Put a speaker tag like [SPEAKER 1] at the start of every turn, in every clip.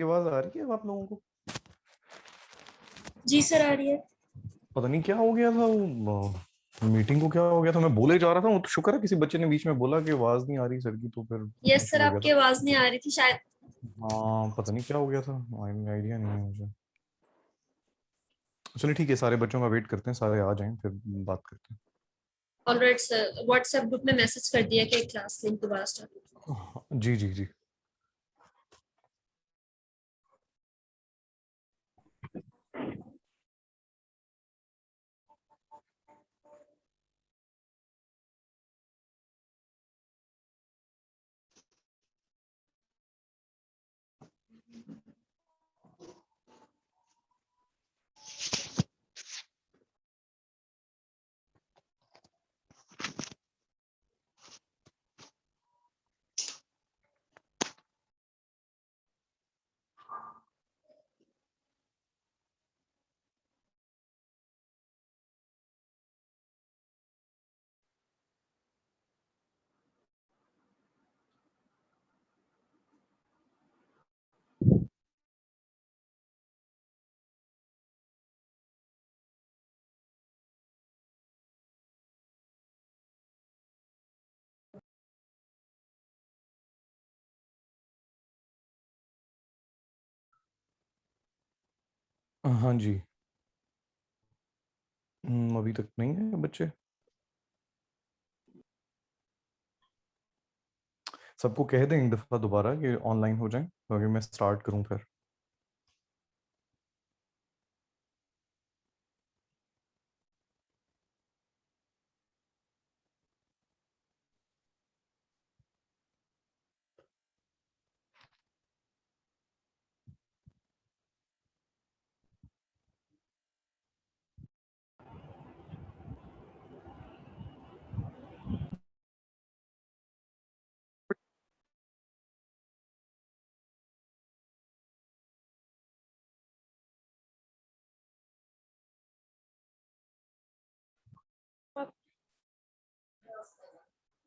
[SPEAKER 1] की आवाज आ रही है आप लोगों को?
[SPEAKER 2] जी सर आ रही है।
[SPEAKER 1] पता नहीं क्या हो गया था वो मीटिंग को, क्या हो गया था। मैं बोले जा रहा था, वो तो शुक्र है किसी बच्चे ने बीच में बोला कि आवाज नहीं आ रही सर की, तो फिर
[SPEAKER 2] यस सर
[SPEAKER 1] मुश्किल हो गया
[SPEAKER 2] आपकी
[SPEAKER 1] था।
[SPEAKER 2] आवाज नहीं आ रही थी शायद।
[SPEAKER 1] हाँ, पता नहीं क्या हो गया था, आइडिया नहीं है मुझे। चलिए ठीक है, सारे बच्चों का वेट करते हैं, सारे आ जाएं फिर बात करते
[SPEAKER 2] ऑलराइट सर, व्हाट्सएप ग्रुप में मैसेज कर दिया कि क्लास लिंक दोबारा स्टार्ट।
[SPEAKER 1] हैं। हाँ, जी जी जी। हाँ जी। अभी तक नहीं है बच्चे। सबको कह दें एक दफा दोबारा कि ऑनलाइन हो जाएं, क्योंकि मैं स्टार्ट करूं फिर।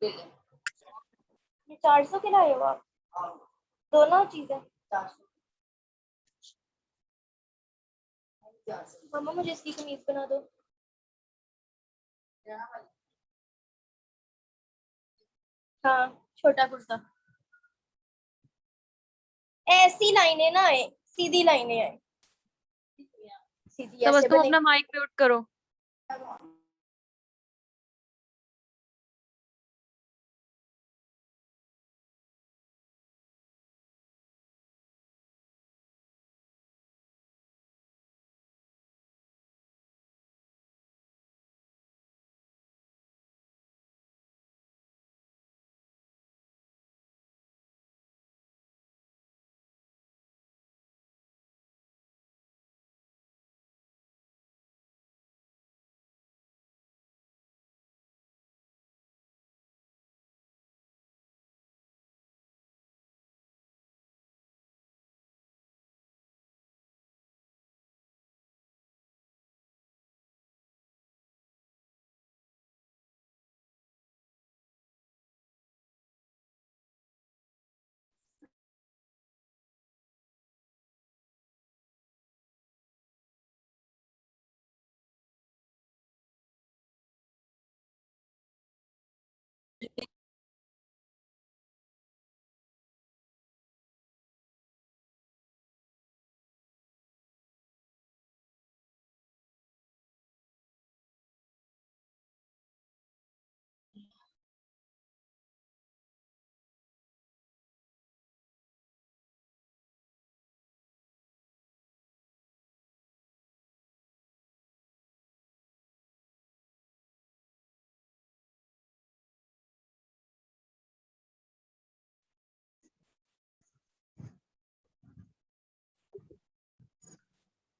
[SPEAKER 3] ये 400 के लाए हो आप दोनों चीजें। मम्मा मुझे इसकी कमीज बना दो। हाँ छोटा कुर्ता। ऐसी लाइनें ना आए, सीधी लाइनें आए, सीधी
[SPEAKER 4] तो बस
[SPEAKER 3] ऐसे
[SPEAKER 4] तुम
[SPEAKER 3] बने।
[SPEAKER 4] अपना माइक म्यूट करो।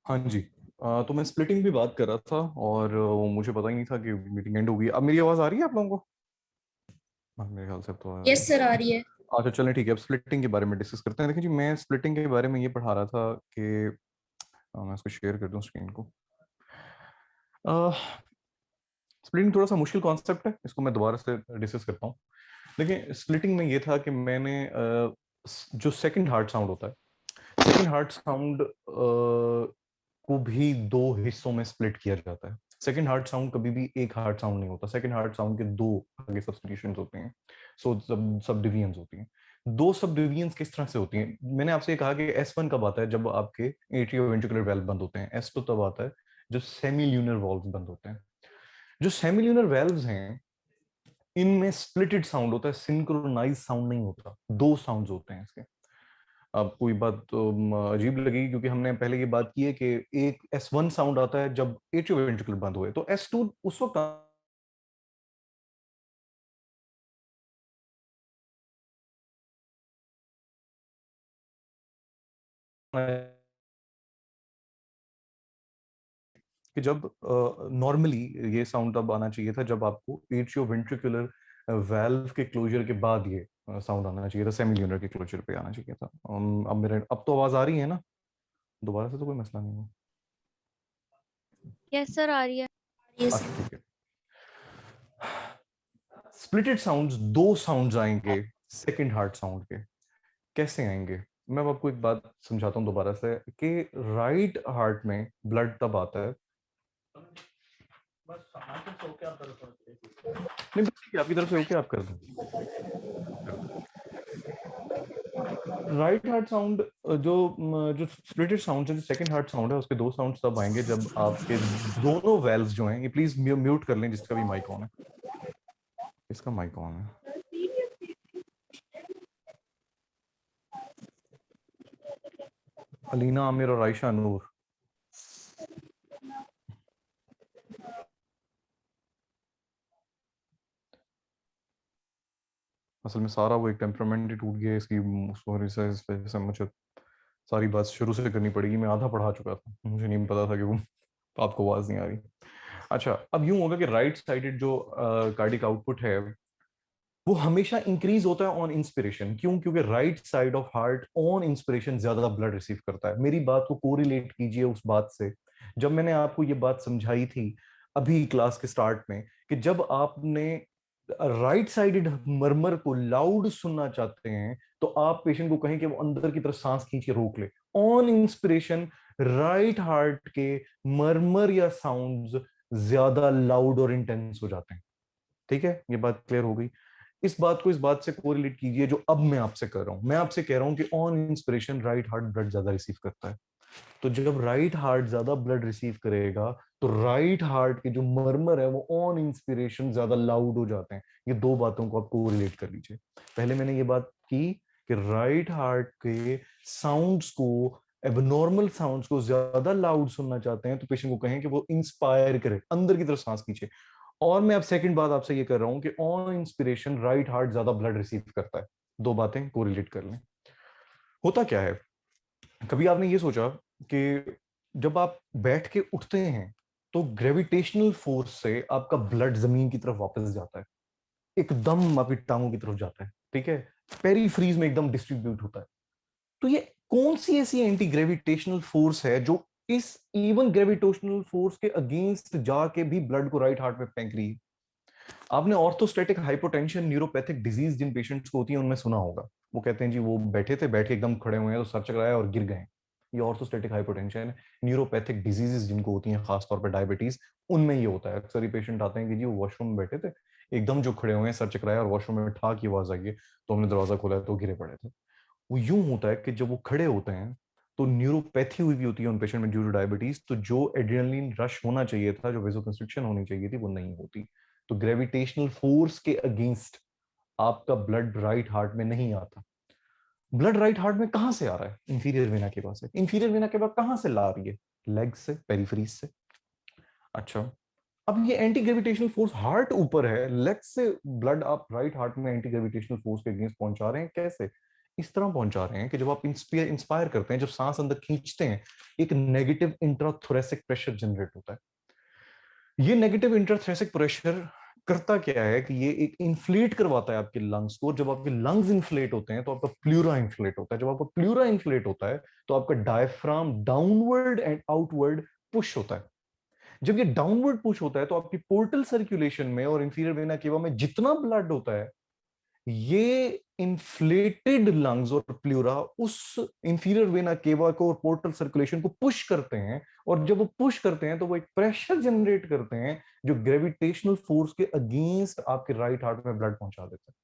[SPEAKER 1] हाँ जी। तो मैं स्प्लिटिंग भी बात कर रहा था, और वो मुझे पता ही नहीं था कि मीटिंग एंड होगी। अब मेरी आवाज आ रही है आप लोगों को? हाँ, मेरे ख्याल से अब तो आ रही
[SPEAKER 2] यस
[SPEAKER 1] है।
[SPEAKER 2] सर आ रही है।
[SPEAKER 1] अच्छा चलें ठीक है, अब स्प्लिटिंग के बारे में डिस्कस करते हैं। देखिए जी, मैं स्प्लिटिंग के बारे में ये पढ़ा रहा था कि मैं इसको शेयर कर दूं स्क्रीन को। स्प्लिटिंग थोड़ा सा मुश्किल कॉन्सेप्ट है, इसको मैं दोबारा से डिस्कस करता हूँ। देखिए स्प्लिटिंग में ये था कि मैंने जो सेकंड हार्ड साउंड होता है, सेकंड हार्ट साउंड को भी दो हिस्सों में स्प्लिट किया जाता है। सेकंड हार्ट साउंड कभी भी एक हार्ट साउंड नहीं होता, सेकंड हार्ट साउंड के दो आगे सब्स्टिट्यूशंस होते हैं, सो सब डिवीजन्स होती हैं। दो सब डिवीजन्स किस तरह से होती हैं? मैंने आपसे ये कहा कि S1 कब आता है? जब आपके एट्रियोवेंट्रिकुलर वाल्व बंद होते हैं। S2 तब आता है जो सेमील्यूनर वाल्व्स बंद होते हैं। जो सेमील्यूनर वाल्व्स हैं इनमें स्प्लिटेड साउंड होता है, सिंक्रोनाइज साउंड नहीं होता, दो साउंड्स होते हैं इसके। अब कोई बात तो अजीब लगेगी क्योंकि हमने पहले ये बात की है कि एक S1 साउंड आता है जब एट्रियोवेंट्रिकुलर बंद हुए, तो S2 उस वक्त कि जब नॉर्मली ये साउंड तब आना चाहिए था जब आपको एट्रियोवेंट्रिकुलर वाल्व के क्लोजर के बाद ये साउंड आना चाहिए था, सेमील्यूनर के क्लोजर पे आना चाहिए था। अब तो आवाज आ रही है ना? दोबारा से तो कोई मसला नहीं है।
[SPEAKER 3] यस सर, आ रही है।
[SPEAKER 2] ये
[SPEAKER 1] अच्छा ठीक है। स्प्लिटेड साउंड्स, दो साउंड्स आएंगे सेकंड हार्ट साउंड के। कैसे आएंगे? मैं अब आपको एक बात समझाता हूँ दोबारा से कि राइट हार्ट में ब्लड तब आता है, नहीं बस ठीक है, आपकी तरफ से ओके, आप कर दो। राइट हार्ट साउंड जो स्प्लिटेड साउंड है, जो सेकंड हार्ट साउंड है, उसके दो साउंड तब आएंगे जब आपके दोनों वेल्व्स जो हैं, ये प्लीज म्यूट कर लें जिसका भी माइक ऑन है। इसका माइक ऑन है। अलीना आमिर और आयशा नूर। असल में सारा वो एक टेम्परामेंट ही टूट गया इसकी, उस वजह से इस वजह से मुझे सारी बात शुरू से करनी पड़ेगी। मैं आधा पढ़ा चुका था, मुझे नहीं पता था कि वो आपको आवाज नहीं आ रही। अच्छा, अब यूं होगा कि राइट साइडेड जो कार्डिक आउटपुट है वो हमेशा इंक्रीज होता है ऑन इंस्पिरेशन। क्यों? क्योंकि right side of heart on inspiration ज्यादा ब्लड रिसीव करता है। मेरी बात को कोरिलेट कीजिए उस बात से जब मैंने आपको ये बात समझाई थी अभी क्लास के स्टार्ट में, कि जब आपने राइट साइडेड मरमर को लाउड सुनना चाहते हैं तो आप पेशेंट को कहें कि वो अंदर की तरफ सांस खींच के रोक ले। ऑन इंस्पिरेशन राइट हार्ट के मरमर या साउंड्स ज्यादा लाउड और इंटेंस हो जाते हैं। ठीक है, ये बात क्लियर हो गई। इस बात को इस बात से कोरिलेट कीजिए जो अब मैं आपसे कर रहा हूं। मैं आपसे कह रहा हूं कि on inspiration right heart blood ज्यादा रिसीव करता है। तो जब राइट हार्ट ज्यादा ब्लड रिसीव करेगा तो राइट हार्ट के जो मरमर है वो ऑन इंस्पिरेशन ज्यादा लाउड हो जाते हैं। ये दो बातों को आप कोरिलेट कर लीजिए। पहले मैंने ये बात की कि राइट हार्ट के साउंड्स को, एबनॉर्मल साउंड्स को ज्यादा लाउड सुनना चाहते हैं तो पेशेंट को कहें कि वो इंस्पायर करे, अंदर की तरफ सांस खींचे। और मैं अब सेकंड बात आपसे ये कर रहा हूं कि ऑन इंस्पिरेशन राइट हार्ट ज्यादा ब्लड रिसीव करता है। दो बातें कोरिलेट कर लें। होता क्या है, कभी आपने ये सोचा कि जब आप बैठ के उठते हैं तो ग्रेविटेशनल फोर्स से आपका ब्लड जमीन की तरफ वापस जाता है, एकदम आपकी टांगों की तरफ जाता है, ठीक है, पेरीफ्रीज में एकदम डिस्ट्रीब्यूट होता है। तो ये कौन सी ऐसी एंटी ग्रेविटेशनल फोर्स है जो इस इवन ग्रेविटेशनल फोर्स के अगेंस्ट जाके भी ब्लड को राइट हार्ट में फेंक रही है? आपने ऑर्थोस्टैटिक हाइपोटेंशन न्यूरोपैथिक डिजीज जिन पेशेंट्स को होती है उनमें सुना होगा। वो कहते हैं जी वो बैठे थे, बैठ के एकदम खड़े हुए हैं तो सर चकराया और गिर गए। ये ऑर्थोस्टैटिक हाइपोटेंशन है। न्यूरोपैथिक डिजीजेस जिनको होती हैं, खासतौर पर डायबिटीज, उनमें ये होता है। अक्सर ये पेशेंट आते हैं कि जी वो वॉशरूम में बैठे थे, एकदम जो खड़े हुए हैं, सर चकराया और वॉशरूम में ठा की आवाज आई है तो हमने दरवाजा खोला तो गिरे पड़े थे। वो यूं होता है कि जब वो खड़े होते हैं तो न्यूरोपैथी हुई भी होती है उन पेशेंट में ड्यू टू डायबिटीज, तो जो एड्रेनलिन रश होना चाहिए था, जो वेसोकंस्ट्रिक्शन होनी चाहिए थी, वो नहीं होती। तो ग्रेविटेशनल फोर्स के अगेंस्ट आपका ब्लड राइट हार्ट में नहीं आता। ब्लड राइट हार्ट में कहां से आ रहा है? इंफीरियर वेना के पास है। इंफीरियर वेना के पास कहां से ला रही है? लेग से, पेरिफेरीज से। अच्छा, अब ये एंटी ग्रेविटेशनल फोर्स हार्ट ऊपर है, लेग से ब्लड आप राइट हार्ट में एंटी ग्रेविटेशनल फोर्स के अगेंस्ट पहुंचा रहे हैं। कैसे? इस तरह पहुंचा रहे हैं कि जब आप इंस्पायर करते हैं, जब सांस अंदर खींचते हैं, एक नेगेटिव इंट्राथोरेसिक प्रेशर जनरेट होता है। ये नेगेटिव इंट्राथोरेसिक प्रेशर करता क्या है कि ये एक इन्फ्लेट करवाता है आपके लंग्स को। जब आपके लंग्स इन्फ्लेट होते हैं तो आपका प्लूरा इन्फ्लेट होता है। जब आपका प्लूरा इन्फ्लेट होता है तो आपका diaphragm downward and outward push होता है। जब ये डाउनवर्ड पुश होता है तो आपकी पोर्टल सर्कुलेशन में और इंफीरियर वेना केवा में जितना ब्लड होता है, ये इन्फ्लेटेड लंग्स और प्लूरा उस इंफीरियर वेना केवा को और पोर्टल सर्कुलेशन को पुश करते हैं, और जब वो पुश करते हैं तो वो एक प्रेशर जनरेट करते हैं जो ग्रेविटेशनल फोर्स के अगेंस्ट आपके राइट हार्ट में ब्लड पहुंचा देता है।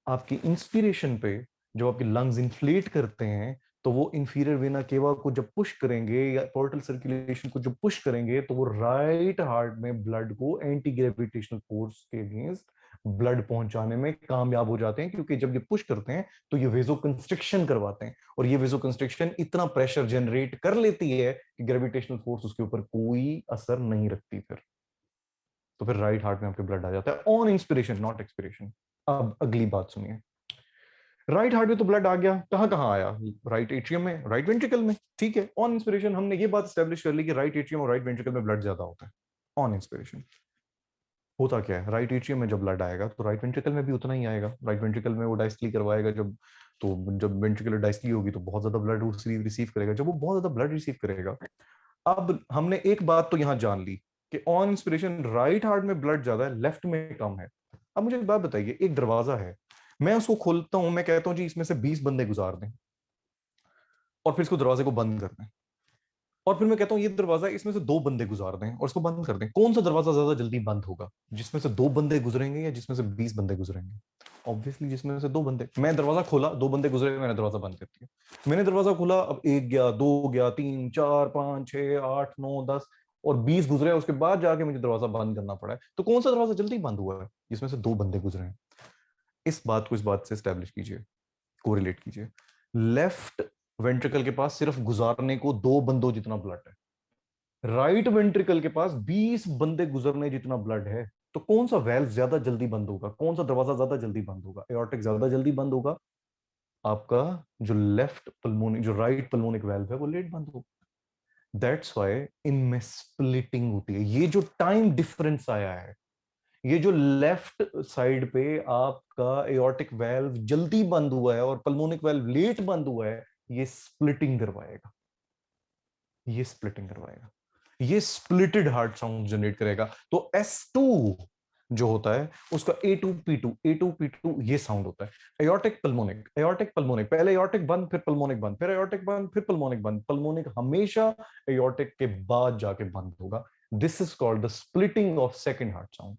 [SPEAKER 1] आपकी इंस्पिरेशन पे जब आपके लंग्स इन्फ्लेट करते हैं तो वो इंफीरियर वेना केवा को जब पुश करेंगे या पोर्टल सर्कुलेशन को जब पुश करेंगे तो वो राइट हार्ट में ब्लड को एंटी ग्रेविटेशनल फोर्स के अगेंस्ट ब्लड पहुंचाने में कामयाब हो जाते हैं, क्योंकि जब ये पुश करते हैं तो ये वेजो कंस्ट्रिक्शन करवाते हैं, और ये वेजो कंस्ट्रिक्शन इतना प्रेशर जनरेट कर लेती है कि ग्रेविटेशनल फोर्स उसके ऊपर कोई असर नहीं रखती। फिर तो फिर राइट हार्ट में आपके ब्लड आ जाता है ऑन इंस्पिरेशन, नॉट एक्सपिरेशन। अब अगली बात सुनिए, राइट हार्ट में तो ब्लड आ गया, कहां कहां आया? राइट एट्रियम में, राइट वेंट्रिकल में, ठीक है। ऑन इंस्पिरेशन हमने ये बात स्टैब्लिश कर ली कि राइट एट्रियम और राइट वेंट्रिकल में ब्लड ज्यादा होता है। ऑन इंस्पिरेशन होता क्या है, राइट एट्रियम में जब ब्लड आएगा तो राइट वेंट्रिकल में भी उतना ही आएगा। राइट वेंट्रिकल में वो डायस्टली करवाएगा, जब तो जब वेंट्रिकुलर डायस्टली होगी तो बहुत ज्यादा ब्लड रिसीव करेगा। जब वो बहुत ज्यादा ब्लड रिसीव करेगा, अब हमने एक बात तो यहां जान ली कि ऑन इंस्पिरेशन राइट हार्ट में ब्लड ज्यादा है, लेफ्ट में कम है। अब मुझे एक बात बताइए, एक दरवाजा है, मैं उसको खोलता हूं, मैं कहता हूं जी इसमें से 20 बंदे गुजार दें, और फिर इसको दरवाजे को बंद कर दें, और फिर मैं कहता हूं ये दरवाजा, इसमें से 2 बंदे गुजार दें और इसको बंद कर दें, कौन सा दरवाजा ज्यादा जल्दी बंद होगा? जिसमें से 2 बंदे गुजरेंगे या जिसमें से 20 बंदे गुजरेंगे? ऑब्वियसली जिसमें से 2 बंदे। मैं दरवाजा खोला, 2 बंदे गुजरे, मैंने दरवाजा बंद कर दिया। मैंने दरवाजा खोला, अब 1 गया, 2 गया, 3 4 5 6 8 9 10 और 20 गुजरे, उसके बाद जाके मुझे दरवाजा बंद करना पड़ा है। तो कौन सा दरवाजा जल्दी बंद हुआ है? जिसमें से 2 बंदे गुजरे हैं। इस बात को इस बात से स्टैब्लिश कीजिए, कोरिलेट कीजिए। लेफ्ट वेंट्रिकल के पास सिर्फ गुजारने को 2 बंदों जितना ब्लड है, राइट वेंट्रिकल के पास 20 बंदे गुजरने जितना ब्लड है। तो कौन सा वेल्व ज्यादा जल्दी बंद होगा, कौन सा दरवाजा ज्यादा जल्दी बंद होगा? एओर्टिक ज्यादा जल्दी बंद होगा, आपका जो लेफ्ट पल्मोनिक, जो राइट पल्मोनिक वेल्व है वो लेट बंद होगा। दैट्स व्हाई इनमें स्प्लिटिंग होती है। ये जो टाइम डिफरेंस आया है, ये जो लेफ्ट साइड पे आपका एओर्टिक वेल्व जल्दी बंद हुआ है और पल्मोनिक वेल्व लेट बंद हुआ है, ये स्प्लिटिंग करवाएगा, ये स्प्लिटिंग करवाएगा, ये स्प्लिटेड हार्ट साउंड जनरेट करेगा। तो S2 जो होता है उसका A2P2, A2P2 ये साउंड होता है। एओर्टिक पल्मोनिक, एओर्टिक पल्मोनिक, पहले एओर्टिक बंद, फिर पल्मोनिक बंद, फिर एओर्टिक बंद, फिर पल्मोनिक बंद। पल्मोनिक हमेशा एओर्टिक के बाद जाके बंद होगा। This is called the splitting of second heart sound.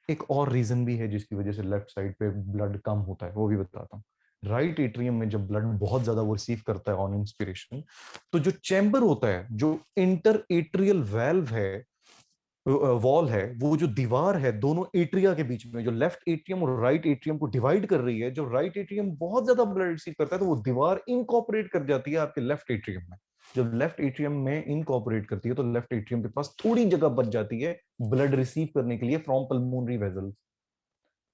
[SPEAKER 1] एक और रीजन भी है जिसकी वजह से लेफ्ट साइड पे ब्लड कम होता है, वो भी बताता हूँ। राइट एट्रियम में जब ब्लड बहुत ज्यादा वो रिसीव करता है ऑन इंस्पिरेशन, तो जो चैम्बर होता है, जो इंटर एट्रियल वेल्व है, वॉल है, वो जो दीवार है दोनों एट्रिया के बीच में, जो लेफ्ट एट्रियम और राइट एट्रियम को डिवाइड कर रही है, जब राइट एट्रियम बहुत ज्यादा ब्लड रिसीव करता है तो वो दीवार इनकॉपरेट कर जाती है आपके लेफ्ट एट्रियम में। जब लेफ्ट एट्रियम में इनकॉपरेट करती है तो लेफ्ट एट्रियम के पास थोड़ी जगह बच जाती है ब्लड रिसीव करने के लिए फ्रॉम पल्मोनरी वेजल्स।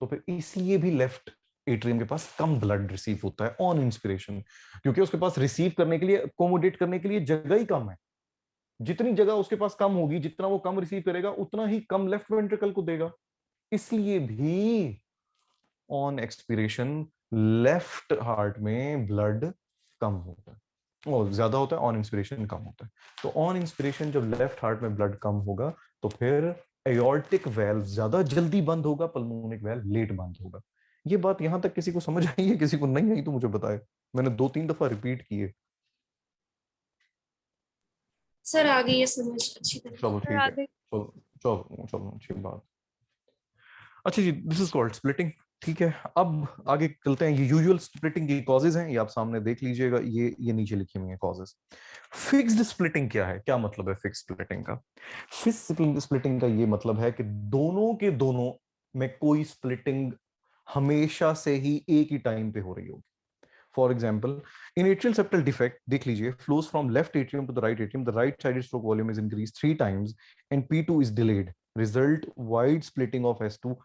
[SPEAKER 1] तो फिर इसलिए भी लेफ्ट एट्रियम के पास कम ब्लड रिसीव होता है ऑन इंस्पिरेशन, क्योंकि उसके पास रिसीव करने के लिए, अकोमोडेट करने के लिए जगह ही कम है। जितनी जगह उसके पास कम होगी, जितना वो कम रिसीव करेगा उतना ही कम लेफ्ट वेंट्रिकल को देगा। इसलिए भी ऑन एक्सपिरेशन लेफ्ट हार्ट में ब्लड कम होता है और ज्यादा होता है, ऑन इंस्पिरेशन कम होता है। तो ऑन इंस्पिरेशन जब लेफ्ट हार्ट में ब्लड कम होगा तो फिर एओर्टिक वेल्व ज्यादा जल्दी बंद होगा, पल्मोनिक वेल्व लेट बंद होगा। ये बात यहां तक किसी को समझ आई है? किसी को नहीं आई तो मुझे बताए, मैंने 2-3 दफा रिपीट की है।
[SPEAKER 2] सर आ गई है समझ अच्छी तरह।
[SPEAKER 1] चलो ठीक है, चलो चलो चलो, अच्छी बात। अच्छा जी, दिस इज कॉल्ड स्प्लिटिंग। ठीक है, अब आगे चलते हैं। ये यूजुअल स्प्लिटिंग की कॉजेज हैं, ये आप सामने देख लीजिएगा, ये नीचे लिखी हुई है कॉजेज। फिक्स्ड स्प्लिटिंग क्या है, क्या मतलब है फिक्स्ड स्प्लिटिंग का? फिक्स्ड स्प्लिटिंग का ये मतलब है कि दोनों के दोनों में कोई स्प्लिटिंग हमेशा से ही एक ही टाइम पे हो रही होगी। For example, in atrial septal defect देख लीजिए, flows from left atrium to the right atrium, the right sided stroke volume is increase 3 times and P2 is delayed, result wide splitting of S2।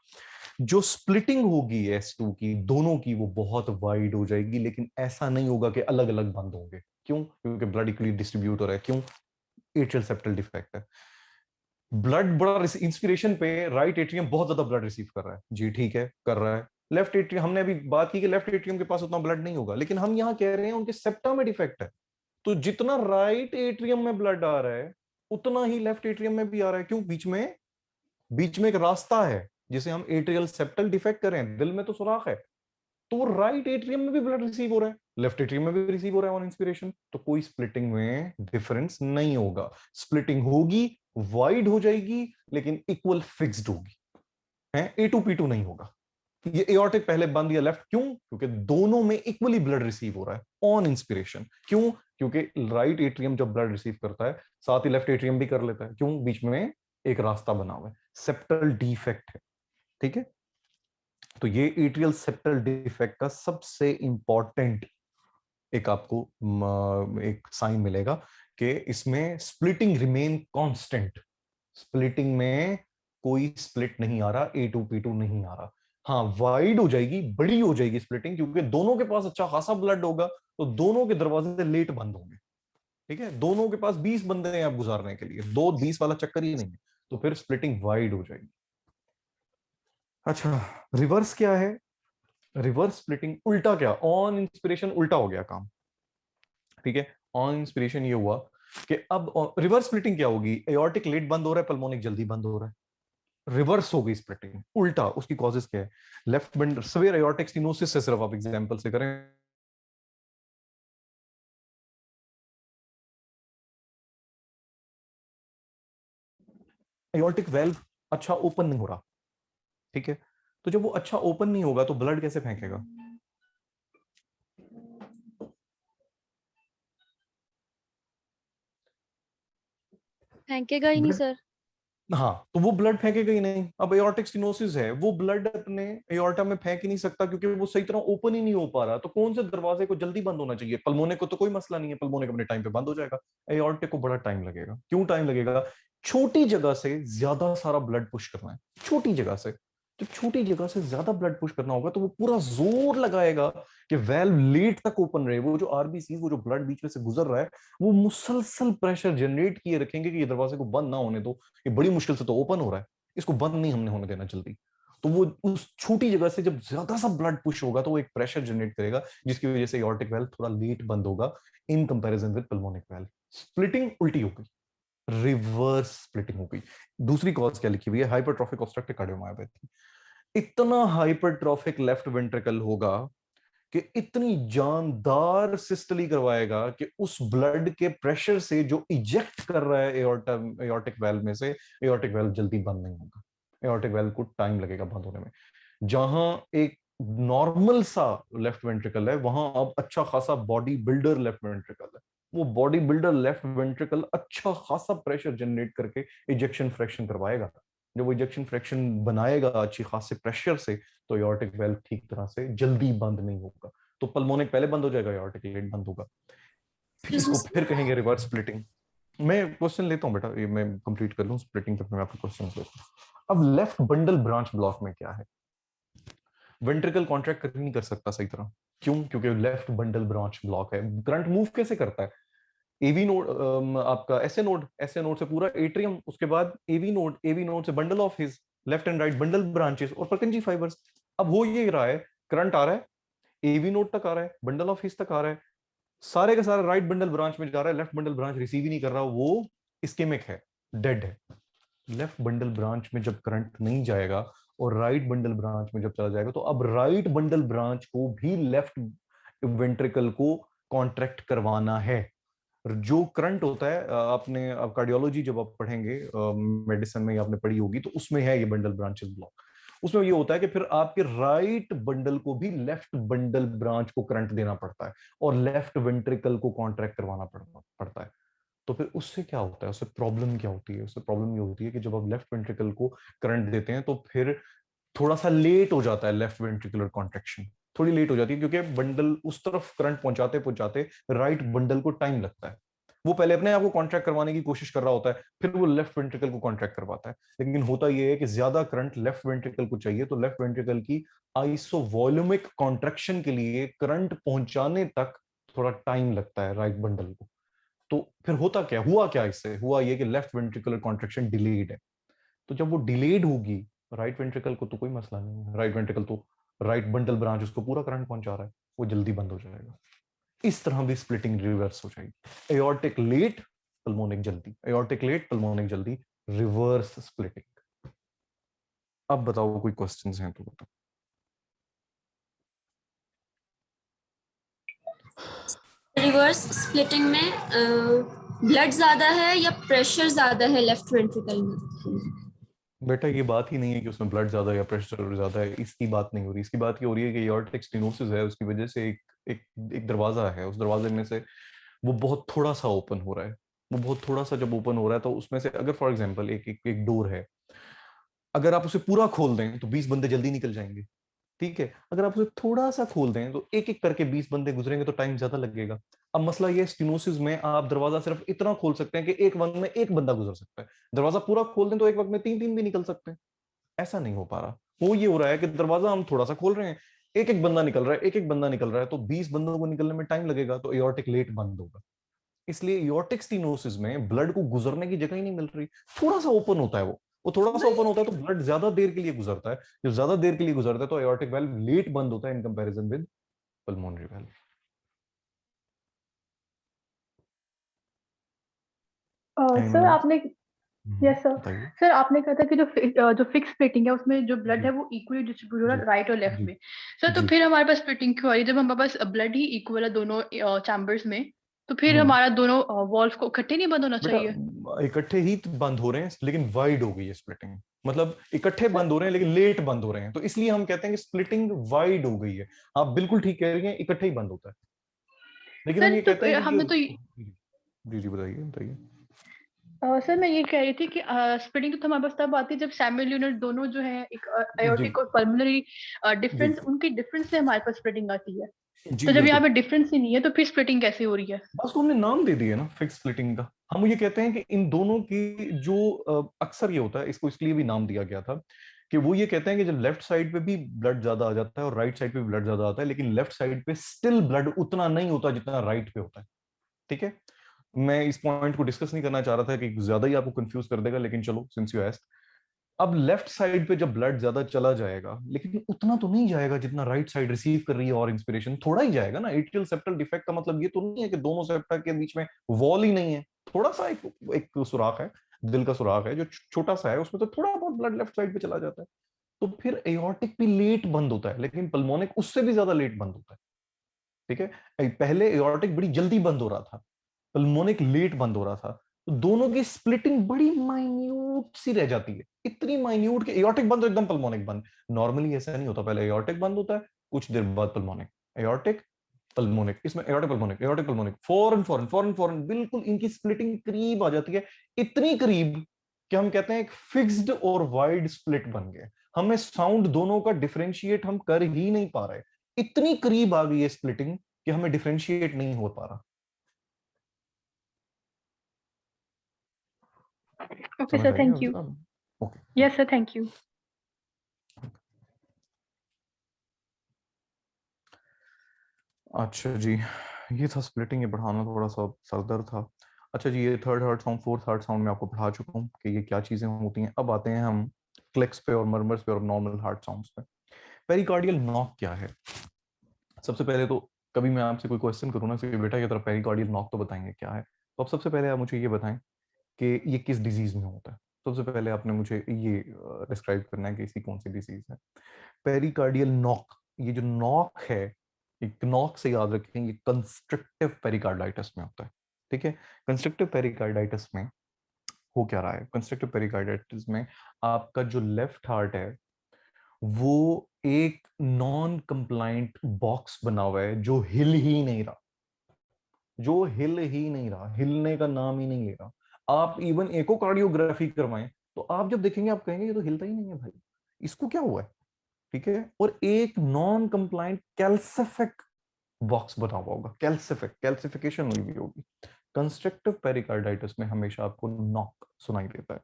[SPEAKER 1] जो splitting होगी S2 की, दोनों की, वो बहुत wide हो जाएगी, लेकिन ऐसा नहीं होगा कि अलग अलग बंद होंगे। क्यों? क्योंकि ब्लड इक्वली डिस्ट्रीब्यूट हो रहा है। क्यों? एट्रियल सेप्टल डिफेक्ट है। ब्लड बड़ा इंस्पिरेशन पे राइट एट्रियम बहुत ज्यादा ब्लड रिसीव कर रहा है, जी ठीक है, कर रहा है। लेफ्ट एट्रियम, हमने अभी बात की कि लेफ्ट एट्रियम के पास उतना ब्लड नहीं होगा, लेकिन हम यहां कह रहे हैं उनके सेप्टा में डिफेक्ट है। तो जितना राइट एट्रियम में ब्लड आ रहा है उतना ही लेफ्ट एट्रियम में भी आ रहा है। क्यों? बीच में एक रास्ता है, जिसे हम एट्रियल सेप्टल डिफेक्ट करें, दिल में तो सुराख है, तो राइट एट्रियम में भी ब्लड रिसीव हो रहा है, लेफ्ट एट्रियम में भी रिसीव हो रहा है ऑन इंस्पिरेशन, तो कोई स्प्लिटिंग में डिफरेंस नहीं होगा। स्प्लिटिंग होगी, वाइड हो जाएगी, लेकिन इक्वल फिक्स्ड होगी, है, A2P2 नहीं होगा। ये एओर्टिक पहले बंद या लेफ्ट, क्यों? क्योंकि दोनों में इक्वली ब्लड रिसीव हो रहा है ऑन इंस्पिरेशन। क्यों? क्योंकि राइट एट्रियम जब ब्लड रिसीव करता है, साथ ही लेफ्ट एट्रियम भी कर लेता है। क्यों? बीच में एक रास्ता बना हुआ है, सेप्टल डिफेक्ट है, ठीक है। तो ये एट्रियल सेप्टल डिफेक्ट का सबसे इंपॉर्टेंट एक आपको एक साइन मिलेगा कि इसमें स्प्लिटिंग रिमेन कांस्टेंट, स्प्लिटिंग में कोई स्प्लिट नहीं आ रहा, A2P2 नहीं आ रहा। हाँ, वाइड हो जाएगी, बड़ी हो जाएगी स्प्लिटिंग, क्योंकि दोनों के पास अच्छा खासा ब्लड होगा, तो दोनों के दरवाजे लेट बंद होंगे, ठीक है। दोनों के पास 20 बंदे हैं आप गुजारने के लिए, 2-20 वाला चक्कर ही नहीं है, तो फिर स्प्लिटिंग वाइड हो जाएगी। अच्छा, रिवर्स क्या है? रिवर्स स्प्लिटिंग, उल्टा क्या, ऑन इंस्पिरेशन उल्टा हो गया काम, ठीक है। ऑन इंस्पिरेशन ये हुआ कि अब रिवर्स स्प्लिटिंग क्या होगी, एओर्टिक लेट बंद हो रहा है, पल्मोनिक जल्दी बंद हो रहा है, रिवर्स हो गई स्प्लिटिंग, उल्टा। उसकी कॉजेस क्या है? लेफ्ट बंड सवेयर एओर्टिक स्टेनोसिस से सिर्फ आप एग्जांपल से करें, एओर्टिक वेल्व अच्छा ओपन नहीं हो रहा, ठीक है। तो जब वो अच्छा ओपन नहीं होगा तो ब्लड कैसे फेंकेगा?
[SPEAKER 3] फेंकेगा ही नहीं
[SPEAKER 1] ब्लड,
[SPEAKER 3] सर।
[SPEAKER 1] हाँ, तो वो ब्लड फेंकेगा ही नहीं। अब एओर्टिक स्टेनोसिस है, वो ब्लड अपने एओर्टा में फेंक ही नहीं सकता, क्योंकि वो सही तरह ओपन ही नहीं हो पा रहा। तो कौन से दरवाजे को जल्दी बंद होना चाहिए? पल्मोनिक को तो कोई मसला नहीं है, पल्मोनिक अपने टाइम पे बंद हो जाएगा। एओर्टिक को बड़ा टाइम लगेगा। क्यों टाइम लगेगा? छोटी जगह से ज्यादा सारा ब्लड पुश करना है, छोटी जगह से। तो छोटी जगह से ज्यादा ब्लड पुश करना होगा, तो वो पूरा जोर लगाएगा कि वेल्व लेट तक ओपन रहे। वो जो आरबीसी, वो जो ब्लड बीच में से गुजर रहा है, वो मुसलसल प्रेशर जनरेट किए रखेंगे कि ये दरवाजे को बंद ना होने दो, ये बड़ी मुश्किल से तो ओपन हो रहा है, इसको बंद नहीं हमने होने देना जल्दी। तो वो उस छोटी जगह से जब ज्यादा सा ब्लड पुश होगा, तो वो एक प्रेशर जनरेट करेगा, जिसकी वजह से एओर्टिक वेल्व थोड़ा लेट बंद होगा in comparison with pulmonic valve. Splitting उल्टी हो गई, रिवर्स स्प्लिटिंग हो गई। दूसरी कॉज क्या लिखी हुई है? Hypertrophic obstructive cardiomyopathy. इतना हाइपरट्रॉफिक लेफ्ट वेंट्रिकल होगा कि इतनी जानदार सिस्टली करवाएगा कि उस ब्लड के प्रेशर से जो इजेक्ट कर रहा है एओर्टा, एओर्टिक वेल्व में से, एओर्टिक वेल्व जल्दी बंद नहीं होगा, एओर्टिक वेल्व को टाइम लगेगा बंद होने में। जहां एक नॉर्मल सा लेफ्ट वेंट्रिकल है, वहां अब अच्छा खासा बॉडी बिल्डर लेफ्ट वेंट्रिकल है। वो बॉडी बिल्डर लेफ्ट वेंट्रिकल अच्छा खासा प्रेशर जनरेट करके इजेक्शन फ्रैक्शन करवाएगा। जब वो इजेक्शन फ्रैक्शन बनाएगा अच्छी खासे प्रेशर से, तो एओर्टिक वेल्व ठीक तरह से जल्दी बंद नहीं होगा। तो पल्मोनिक पहले बंद हो जाएगा, एओर्टिक लेट बंद होगा। इसको फिर कहेंगे रिवर्स स्प्लिटिंग। मैं क्वेश्चन लेता हूँ बेटा, ये मैं कंप्लीट कर लूँ स्प्लिटिंग तक, मैं आपको क्वेश्चन लेता हूँ। अब लेफ्ट बंडल ब्रांच ब्लॉक में क्या है? वेंट्रिकल कॉन्ट्रैक्ट कर नहीं कर सकता सही तरह। क्यों? क्योंकि लेफ्ट बंडल ब्रांच ब्लॉक है। करंट मूव कैसे करता है? एवी नोड, आपका एसए नोड, एसए नोड से पूरा एट्रियम, उसके बाद एवी नोड, एवी नोड से bundle of his left and right bundle branches और परकंजी फाइबर्स। अब हो ये रहा है, करंट आ रहा है, एवी नोड तक आ रहा है, बंडल ऑफ हिज तक आ रहा है, सारे का सारा राइट बंडल ब्रांच में जा रहा है, लेफ्ट बंडल ब्रांच रिसीव ही नहीं कर रहा, वो इस्केमिक है, डेड है। लेफ्ट बंडल ब्रांच में जब करंट नहीं जाएगा और राइट बंडल ब्रांच में जब चला जाएगा, तो अब राइट बंडल ब्रांच को भी लेफ्ट वेंट्रिकल को कॉन्ट्रैक्ट करवाना है। जो करंट होता है, आपने कार्डियोलॉजी जब आप पढ़ेंगे मेडिसिन में, आपने पढ़ी होगी, तो उसमें है ये बंडल ब्रांचेस ब्लॉक। उसमें ये होता है कि फिर आपके राइट बंडल को भी लेफ्ट बंडल ब्रांच को करंट देना पड़ता है और लेफ्ट वेंट्रिकल को कॉन्ट्रैक्ट करवाना पड़ता है। तो फिर उससे क्या होता है, उससे प्रॉब्लम क्या होती है? उससे प्रॉब्लम ये होती है कि जब आप लेफ्ट वेंट्रिकल को करंट देते हैं, तो फिर थोड़ा सा लेट हो जाता है लेफ्ट वेंट्रिकुलर कॉन्ट्रैक्शन, थोड़ी लेट हो जाती है, क्योंकि बंडल उस तरफ करंट पहुंचाते पहुंचाते राइट बंडल को टाइम लगता है। वो पहले अपने आप को कॉन्ट्रैक्ट करवाने की कोशिश कर रहा होता है, फिर वो लेफ्ट वेंट्रिकल को कॉन्ट्रैक्ट करवाता है। लेकिन होता यह है कि ज्यादा करंट लेफ्ट वेंट्रिकल को चाहिए, तो लेफ्ट वेंट्रिकल की आइसोवॉल्यूमिक कॉन्ट्रैक्शन के लिए करंट पहुंचाने तक थोड़ा टाइम लगता है राइट बंडल को। तो फिर होता क्या, हुआ क्या, इससे हुआ ये कि लेफ्ट वेंट्रिकुलर कॉन्ट्रैक्शन डिलेड है। तो जब वो डिलेड होगी, राइट वेंट्रिकल को तो कोई मसला नहीं है, राइट वेंट्रिकल तो राइट बंडल ब्रांच उसको पूरा करंट पहुंचा रहा है, वो जल्दी बंद हो जाएगा। इस तरह भी स्प्लिटिंग रिवर्स हो जाएगी। एओर्टिक लेट, पल्मोनिक जल्दी, एओर्टिक लेट, पल्मोनिक जल्दी, रिवर्स स्प्लिटिंग। अब बताओ कोई क्वेश्चंस हैं तो बताओ।
[SPEAKER 2] रिवर्स स्प्लिटिंग में ब्लड ज्यादा है या प्रेशर ज्यादा है लेफ्ट वेंट्रिकल में?
[SPEAKER 1] बेटा ये बात ही नहीं है कि उसमें ब्लड ज्यादा है या प्रेशर ज्यादा है, इसकी बात नहीं हो रही। इसकी बात ये हो रही है कि एओर्टिक स्टेनोसिस है, उसकी वजह से एक एक दरवाजा है, उस दरवाजे में से वो बहुत थोड़ा सा ओपन हो रहा है। वो बहुत थोड़ा सा जब ओपन हो रहा है तो उसमें से अगर फॉर एग्जांपल एक डोर है, अगर आप उसे पूरा खोल दें तो 20 बंदे जल्दी निकल जाएंगे। ठीक है, अगर आप उसे थोड़ा सा खोल दें तो एक एक करके 20 बंदे गुजरेंगे तो टाइम ज्यादा लगेगा। अब मसला ये स्टेनोसिस में आप दरवाजा सिर्फ इतना खोल सकते हैं कि एक वक्त में एक बंदा गुजर सकता है। दरवाजा पूरा खोल दें तो एक वक्त में तीन तीन भी निकल सकते हैं। ऐसा नहीं हो पा रहा। वो ये हो रहा है कि दरवाजा हम थोड़ा सा खोल रहे हैं, एक एक बंदा निकल रहा है, एक एक बंदा निकल रहा है, तो 20 बंदों को निकलने में टाइम लगेगा, तो एओर्टिक लेट बंद होगा। इसलिए एओर्टिक स्टेनोसिस में ब्लड को गुजरने की जगह ही नहीं मिल रही। थोड़ा सा ओपन होता है, वो थोड़ा सा ओपन होता है तो ब्लड ज्यादा देर के लिए गुजरता है। जो ज्यादा देर के लिए गुजरता है तो एओर्टिक वाल्व लेट बंद होता है in comparison with pulmonary valve.
[SPEAKER 3] Sir आपने, यस सर,
[SPEAKER 1] बताइए।
[SPEAKER 3] सर आपने कहा था कि जो फिक्स स्प्लिटिंग है उसमें जो ब्लड
[SPEAKER 1] जी
[SPEAKER 3] है वो इक्वली डिस्ट्रीब्यूट हो रहा
[SPEAKER 1] जी
[SPEAKER 3] है राइट और लेफ्ट
[SPEAKER 1] जी
[SPEAKER 3] में। सर तो
[SPEAKER 1] जी।
[SPEAKER 3] फिर हमारे पास स्प्लिटिंग क्यों आ रही है जब हमारे पास ब्लड ही इक्वल है दोनों चैम्बर्स में? तो फिर
[SPEAKER 1] हम्म
[SPEAKER 3] हमारा दोनों वॉल्व को इकट्ठे नहीं बंद होना
[SPEAKER 1] बेटा
[SPEAKER 3] चाहिए?
[SPEAKER 1] इकट्ठे ही तो बंद हो रहे हैं लेकिन वाइड हो गई है स्प्लिटिंग। मतलब इकट्ठे बंद हो रहे हैं लेकिन लेट बंद हो रहे हैं, तो इसलिए हम कहते हैं कि स्प्लिटिंग वाइड हो गई है। आप बिल्कुल ठीक कह रही हैं, इकट्ठे ही बंद होता है, लेकिन हम
[SPEAKER 3] सर
[SPEAKER 1] ये
[SPEAKER 3] तो
[SPEAKER 1] कहते हैं कि
[SPEAKER 3] हमें तो
[SPEAKER 1] जी जी बताइए बताइए।
[SPEAKER 3] सर मैं ये कह रही थी कि स्प्लिटिंग तो हमारे पास तब आती है जब सैमुअल यूनिट दोनों जो है एक
[SPEAKER 1] जी
[SPEAKER 3] एयोर्टिक और पल्मोनरी
[SPEAKER 1] जी
[SPEAKER 3] डिफरेंस, उनकी डिफरेंस से हमारे पास स्प्लिटिंग आती है।
[SPEAKER 1] जी
[SPEAKER 3] तो जब यहाँ
[SPEAKER 1] बिल्कुल।
[SPEAKER 3] पे डिफरेंस ही नहीं है तो फिर स्प्लिटिंग कैसे हो रही है?
[SPEAKER 1] बस तो हमने नाम दे दिया ना फिक्स स्प्लिटिंग का। हम ये कहते हैं कि इन दोनों की जो अक्सर ये होता है, इसको इसलिए भी नाम दिया गया था कि वो ये कहते हैं कि जब लेफ्ट साइड पे भी ब्लड ज्यादा आ जाता है और राइट साइड पे भी ब्लड ज्यादा आता है, लेकिन लेफ्ट साइड पे स्टिल ब्लड उतना नहीं होता जितना राइट पे होता है। ठीक है, मैं इस पॉइंट को डिस्कस नहीं करना चाह रहा था कि ज्यादा ही आपको कंफ्यूज कर देगा, लेकिन चलो सिंस यू एस्क्ड। अब लेफ्ट साइड पे जब ब्लड ज्यादा चला जाएगा लेकिन उतना तो नहीं जाएगा जितना राइट साइड रिसीव कर रही है, और इंस्पिरेशन थोड़ा ही जाएगा ना। एट्रियल सेप्टल डिफेक्ट का मतलब ये तो नहीं है कि दोनों सेप्टा के बीच में वॉल ही नहीं है। थोड़ा सा एक सुराख है, दिल का सुराख है जो छोटा सा है, उसमें तो थोड़ा बहुत ब्लड लेफ्ट साइड पे चला जाता है। तो फिर एओर्टिक भी लेट बंद होता है, लेकिन पल्मोनिक उससे भी ज्यादा लेट बंद होता है। ठीक है, पहले एओर्टिक बड़ी जल्दी बंद हो रहा था, पल्मोनिक लेट बंद हो रहा था, तो दोनों की स्प्लिटिंग बड़ी माइन्यूट सी रह जाती है, इतनी माइन्यूट कि एओर्टिक बंद तो एकदम पल्मोनिक बंद। नॉर्मली ऐसा नहीं होता, पहले एओर्टिक बंद होता है, कुछ देर बाद पल्मोनिक, एओर्टिक पल्मोनिक, इसमें एओर्टिक पल्मोनिक फौरन फौरन फौरन फौरन बिल्कुल इनकी स्प्लिटिंग करीब आ जाती है। इतनी करीब कि हम कहते हैं एक फिक्स्ड और वाइड स्प्लिट बन गए। हमें साउंड दोनों का डिफरेंशिएट हम कर ही नहीं पा रहे, इतनी करीब आ गई है स्प्लिटिंग कि हमें डिफरेंशिएट नहीं हो पा रहा।
[SPEAKER 3] ओके
[SPEAKER 1] समझ
[SPEAKER 3] सर,
[SPEAKER 1] आई
[SPEAKER 3] थैंक यू।
[SPEAKER 1] ना? Okay.
[SPEAKER 3] Yes sir, thank you.
[SPEAKER 1] अच्छा जी, ये था स्प्लिटिंग, ये पढ़ाना थोड़ा सा सरदर्द था। अच्छा जी, ये third heart sound fourth heart sound में आपको पढ़ा चुका हूँ कि ये क्या चीजें होती हैं। अब आते हैं हम क्लिक्स पे और मर्मर्स पे और नॉर्मल हार्ट साउंड्स पे। पेरिकार्डियल नॉक क्या है? सबसे पहले तो कभी मैं आपसे कोई क्वेश्चन करूँ ना कि बेटा ये तरह पेरिकार्डियल नॉक तो बताएंगे क्या है, तो अब सबसे पहले आप मुझे ये बताएं कि ये किस डिजीज में होता है। सबसे पहले आपने मुझे ये डिस्क्राइब करना है कि इसकी कौन सी डिजीज है। पेरिकार्डियल नॉक, ये जो नॉक है, एक नॉक से याद रखें, ये कंस्ट्रक्टिव पेरिकार्डाइटिस में होता है। ठीक है, कंस्ट्रक्टिव पेरिकार्डाइटिस में हो क्या रहा है? कंस्ट्रक्टिव पेरिकार्डाइटिस में आपका जो लेफ्ट हार्ट है वो एक नॉन कंप्लाइंट बॉक्स बना हुआ है जो हिल ही नहीं रहा, जो हिल ही नहीं रहा, हिलने का नाम ही नहीं ले रहा। आप इवन एकोकार्डियोग्राफी करवाएं तो आप जब देखेंगे आप कहेंगे ये तो हिलता ही नहीं है भाई, इसको क्या हुआ है? ठीक है, और एक नॉन कंप्लाइंट कैल्सिफिक बॉक्स बना हुआ होगा, कैल्सिफिकेशन हुई हुई होगी। कंस्ट्रक्टिव पेरिकार्डाइटिस में हमेशा आपको नॉक सुनाई देता है।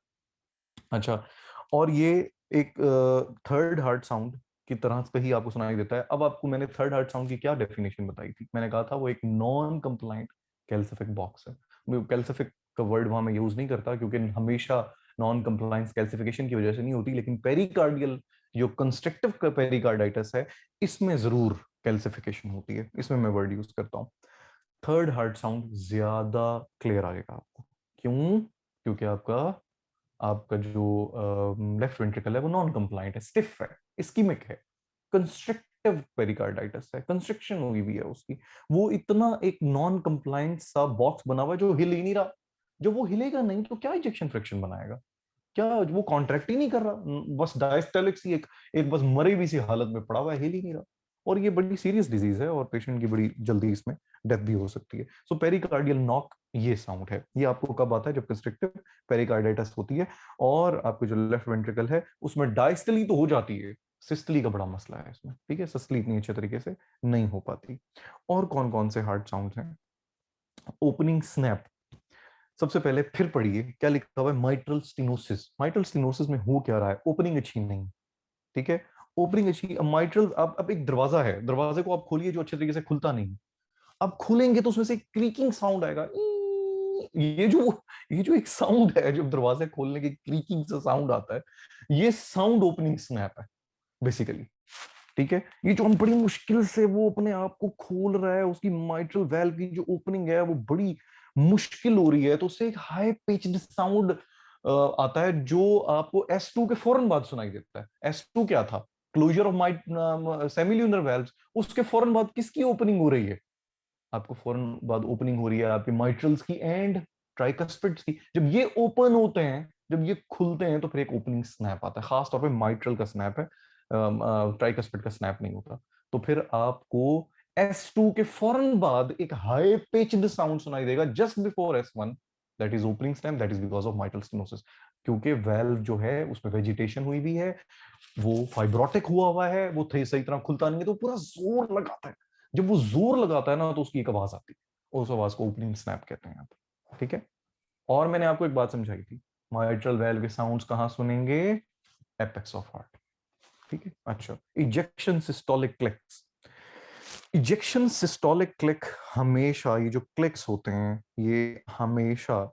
[SPEAKER 1] अच्छा, और ये एक थर्ड हार्ट साउंड की तरह से ही आपको सुनाई देता है। अब आपको मैंने थर्ड हार्ट साउंड की क्या डेफिनेशन बताई थी? मैंने कहा था वो एक नॉन कंप्लाइंट कैल्सिफिक बॉक्स है। मैं कैल्सिफिक का वर्ड वहां मैं यूज नहीं करता क्योंकि हमेशा नॉन कंप्लाइंस कैल्सिफिकेशन की वजह से नहीं होती, लेकिन पेरिकार्डियल जो कंस्ट्रक्टिव पेरिकार्डाइटिस है इसमें जरूर कैल्सिफिकेशन होती है, इसमें मैं वर्ड यूज करता हूँ। थर्ड हार्ट साउंड ज्यादा क्लियर आएगा आपको। क्यों? क्योंकि आपका आपका जो लेफ्ट वेंट्रिकल है वो नॉन कंप्लाइंट है, स्टिफ है, इस्कीमिक है, कंस्ट्रिक्टिव पेरिकार्डाइटिस है, कंस्ट्रिक्शन हुई भी है उसकी, वो इतना एक नॉन कंप्लाइंट सा बॉक्स बना हुआ है जो हिल ही नहीं रहा। जब वो हिलेगा नहीं तो क्या इजेक्शन फ्रिक्शन बनाएगा, क्या वो कॉन्ट्रैक्ट ही नहीं कर रहा, बस डायस्टेलिक सी एक एक बस मरी हुई सी हालत में पड़ा हुआ है, हिल ही नहीं रहा। और ये बड़ी सीरियस डिजीज है और पेशेंट की बड़ी जल्दी इसमें डेथ भी हो सकती है। सो पेरिकार्डियल नॉक ये साउंड है, ये आपको कब आता है, जब कंस्ट्रिक्टिव पेरिकार्डाइटिस होती है और आपके जो लेफ्ट वेंट्रिकल है उसमें डायस्टली तो हो जाती है, सिस्टली का बड़ा मसला है इसमें, ठीक है, सिस्टली इतनी अच्छे तरीके से नहीं हो पाती। और कौन कौन से हार्ट साउंड हैं, ओपनिंग स्नैप, सबसे पहले फिर पढ़िए क्या लिखा हुआ है, माइट्रल स्टेनोसिस। माइट्रल स्टेनोसिस में हो क्या रहा है, ओपनिंग अच्छी नहीं, ठीक है, ओपनिंग अच्छी, माइट्रल, अब एक दरवाजा है, दरवाजे को आप खोलिए जो अच्छे तरीके से खुलता नहीं, अब खोलेंगे तो उसमें से क्रीकिंग साउंड आएगा, ये जो एक साउंड है, जो दरवाजे खोलने की क्रीकिंग से साउंड आता है, ये साउंड ओपनिंग स्नैप है बेसिकली, ठीक है। ये जो हम बड़ी मुश्किल से वो अपने आप को खोल रहा है, उसकी माइट्रल वेल्व की जो ओपनिंग है वो बड़ी मुश्किल हो रही है, तो उससे एक हाई पिच्ड साउंड आता है जो आपको S2 के फौरन बाद सुनाई देता है। S2 क्या था, closure of might semilunar valves, उसके फौरन बाद किसकी ओपनिंग हो रही है, आपको फौरन बाद ओपनिंग हो रही है आपकी माइट्रल्स की एंड ट्राइकस्पिड्स की। जब ये ओपन होते हैं, जब ये खुलते हैं तो फिर एक ओपनिंग स्नैप आता है, खासतौर पे माइट्रल का स्नैप है, ट्राइकस्पिड का स्नैप नहीं होता। तो फिर आपको S2 के फौरन बाद एक हाई पिच्ड साउंड सुनाई देगा just before S1, that is opening snap, that is because of mitral stenosis, क्योंकि वेल्व जो है उसमें वेजिटेशन हुई भी है, वो फाइब्रोटिक हुआ है, वो सही तरह खुलता नहीं है, तो पूरा जोर लगाता है, जब वो जोर लगाता है ना तो उसकी एक आवाज आती है, उस आवाज को ओपनिंग स्नैप कहते हैं आप, ठीक है। और मैंने आपको एक बात समझाई थी, माइट्रल वेल्व के साउंड्स कहां सुनेंगे, एपेक्स ऑफ हार्ट, ठीक है। अच्छा, ejection systolic clicks, ejection systolic click हमेशा, ये जो क्लिक्स होते हैं ये हमेशा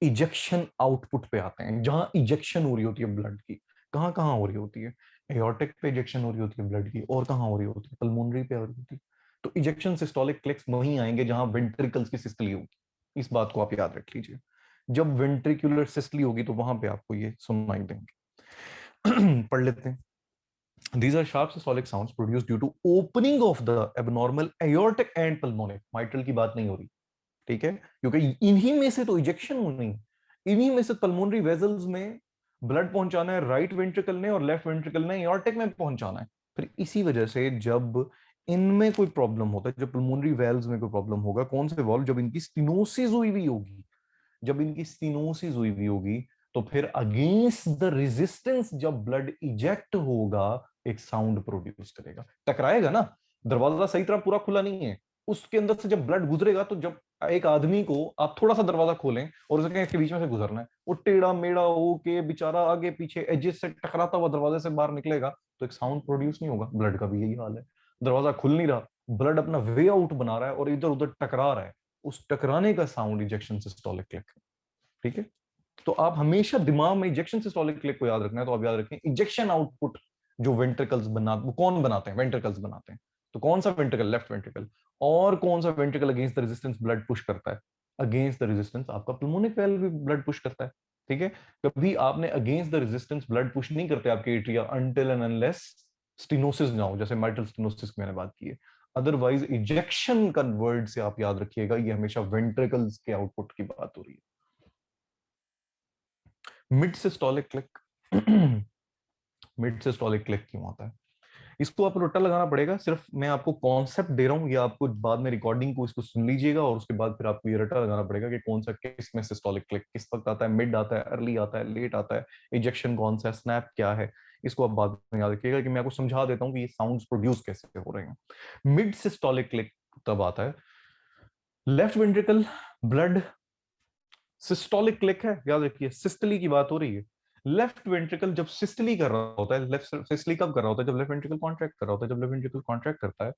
[SPEAKER 1] इजेक्शन आउटपुट पे आते हैं, जहां इजेक्शन हो रही होती है ब्लड की, कहां कहां हो रही होती है, एयोर्टिक पे इजेक्शन हो रही होती है ब्लड की, और कहां हो रही होती है, पल्मोनरी पे हो रही होती है। तो इजेक्शन सिस्टोलिक क्लिक्स वहीं आएंगे जहां वेंट्रिकल्स की सिस्टली होगी, इस बात को आप याद रख लीजिए, जब वेंट्रिकुलर सिस्टली होगी तो वहां पे आपको ये सुनाई देंगे। पढ़ लेते हैं, these are sharp systolic sounds produced due to opening of the abnormal aortic and pulmonic, mitral की बात नहीं हो रही, ठीक है, क्योंकि इन्हीं में से तो इजेक्शन होनी, इन्हीं में से पल्मोनरी वेजल्स में ब्लड पहुंचाना है राइट वेंट्रिकल ने और लेफ्ट वेंट्रिकल ने एओर्टिक में पहुंचाना है। फिर इसी वजह से जब इनमें कोई प्रॉब्लम होता है, जब पल्मोनरी वेल्व्स में कोई प्रॉब्लम होगा, कौन से वाल्व, जब इनकी स्टेनोसिस हुई हुई होगी, जब इनकी स्टेनोसिस हुई हुई होगी, तो फिर अगेंस्ट द रेजिस्टेंस जब ब्लड इजेक्ट होगा एक साउंड प्रोड्यूस करेगा, टकराएगा ना, दरवाजा सही तरह पूरा खुला नहीं है, उसके अंदर से जब ब्लड गुजरेगा, तो जब एक आदमी को आप थोड़ा सा दरवाजा खोलें और उसे कहें इसके बीच में से गुजरना है, वो टेढ़ा मेढ़ा हो के बेचारा आगे पीछे एजेस से टकराता हुआ दरवाजे से बाहर निकलेगा, तो एक साउंड प्रोड्यूस नहीं होगा। ब्लड का भी यही हाल है, दरवाजा खुल नहीं रहा, ब्लड अपना वे आउट बना रहा है और इधर उधर टकरा रहा है, उस टकराने का साउंड इजेक्शन सिस्टोलिक क्लिक, ठीक है। तो आप हमेशा दिमाग में इजेक्शन सिस्टोलिक क्लिक को याद रखना है, तो आप याद रखें इजेक्शन आउटपुट जो वेंट्रिकल्स बना, वो कौन बनाते हैं, वेंट्रिकल्स बनाते हैं, तो कौन सा वेंट्रिकल, लेफ्ट वेंट्रिकल, और कौन सा ventricle against the resistance blood push करता है, अगेंस्ट द रेजिस्टेंस आपका प्लमोनिक वेल्व भी ब्लड पुश करता है, ठीक है। कभी आपने against the resistance blood push नहीं करते आपके atria until and unless stenosis ना हो, जैसे माइट्रल स्टेनोसिस की मैंने बात की है, अदरवाइज इजेक्शन का वर्ड से आप याद रखिएगा, ये हमेशा वेंट्रिकल्स के आउटपुट की बात हो रही है। Mid systolic click, mid systolic click क्यों होता है, इसको आपको रट्टा लगाना पड़ेगा, सिर्फ मैं आपको कॉन्सेप्ट दे रहा हूँ, ये आपको बाद में रिकॉर्डिंग को इसको सुन लीजिएगा और उसके बाद फिर आपको ये रट्टा लगाना पड़ेगा कि कौन सा किस में सिस्टोलिक क्लिक किस वक्त आता है, मिड आता है, अर्ली आता है, लेट आता है, इजेक्शन कौन सा है, स्नैप क्या है, इसको आप बाद में याद रखिएगा कि मैं आपको समझा देता हूँ कि ये साउंड्स प्रोड्यूस कैसे हो रहे हैं। मिड सिस्टोलिक क्लिक तब आता है, left ventricle blood, systolic click है, याद रखिए सिस्टली की बात हो रही है, लेफ्ट वेंट्रिकल जब सिस्टली कर रहा होता है, लेफ्ट सिस्टली कब कर रहा होता है, जब लेफ्ट वेंट्रिकल कॉन्ट्रैक्ट कर रहा होता है, जब लेफ्ट वेंट्रिकल कॉन्ट्रैक्ट करता है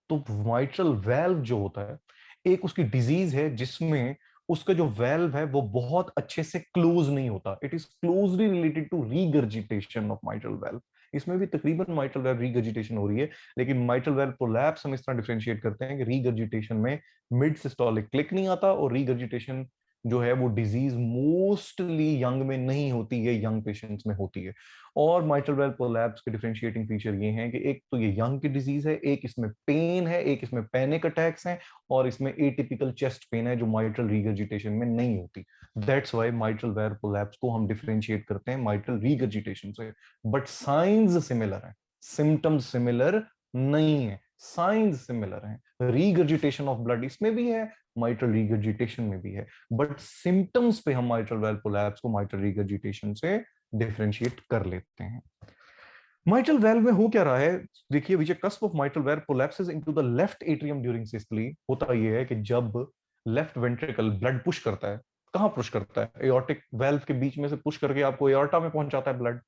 [SPEAKER 1] तो माइट्रल वेल्व जो होता है, एक उसकी डिजीज है जिसमें उसका जो वेल्व है वो बहुत अच्छे से क्लोज नहीं होता, it is closely related to regurgitation of mitral valve, इसमें भी तकरीबन माइट्रल वेल्व रीगर्जिटेशन हो रही है, लेकिन माइट्रल वेल्व प्रोलैप्स हम इस तरह डिफरेंशिएट करते हैं कि रीगर्जिटेशन में मिड सिस्टोलिक क्लिक नहीं आता और रीगर्जिटेशन जो है वो डिजीज मोस्टली यंग में नहीं होती है, यंग पेशेंट्स में होती है। और माइट्रल वेल कोलैप्स के डिफरेंशिएटिंग फीचर ये हैं कि एक तो ये यंग की डिजीज है, एक इसमें पेन है, एक इसमें पैनिक अटैक्स हैं, और इसमें एटिपिकल चेस्ट पेन है जो माइट्रल रीगर्जिटेशन में नहीं होती। That's why mitral well collapse को हम डिफरेंशिएट करते हैं माइट्रल रीगर्जिटेशन से। बट साइंस सिमिलर है, सिम्टम्स सिमिलर नहीं है, साइंस सिमिलर है। रीगर्जिटेशन ऑफ ब्लड इसमें भी है, माइट्रल रीगर्जिटेशन में भी है, बट सिम्टम्स पे हम माइट्रल वेल कोलैप्स को माइट्रल रीगर्जिटेशन से डिफरेंशिएट कर लेते हैं। माइट्रल वेल में हो क्या रहा है, देखिए, which cusp of mitral valve collapses into the left atrium during systole. होता यह है कि जब लेफ्ट वेंट्रिकल ब्लड पुश करता है, कहां पुश करता है, एओर्टिक वेल्व के बीच में से पुश करके आपको एओर्टा में पहुंचाता है ब्लड।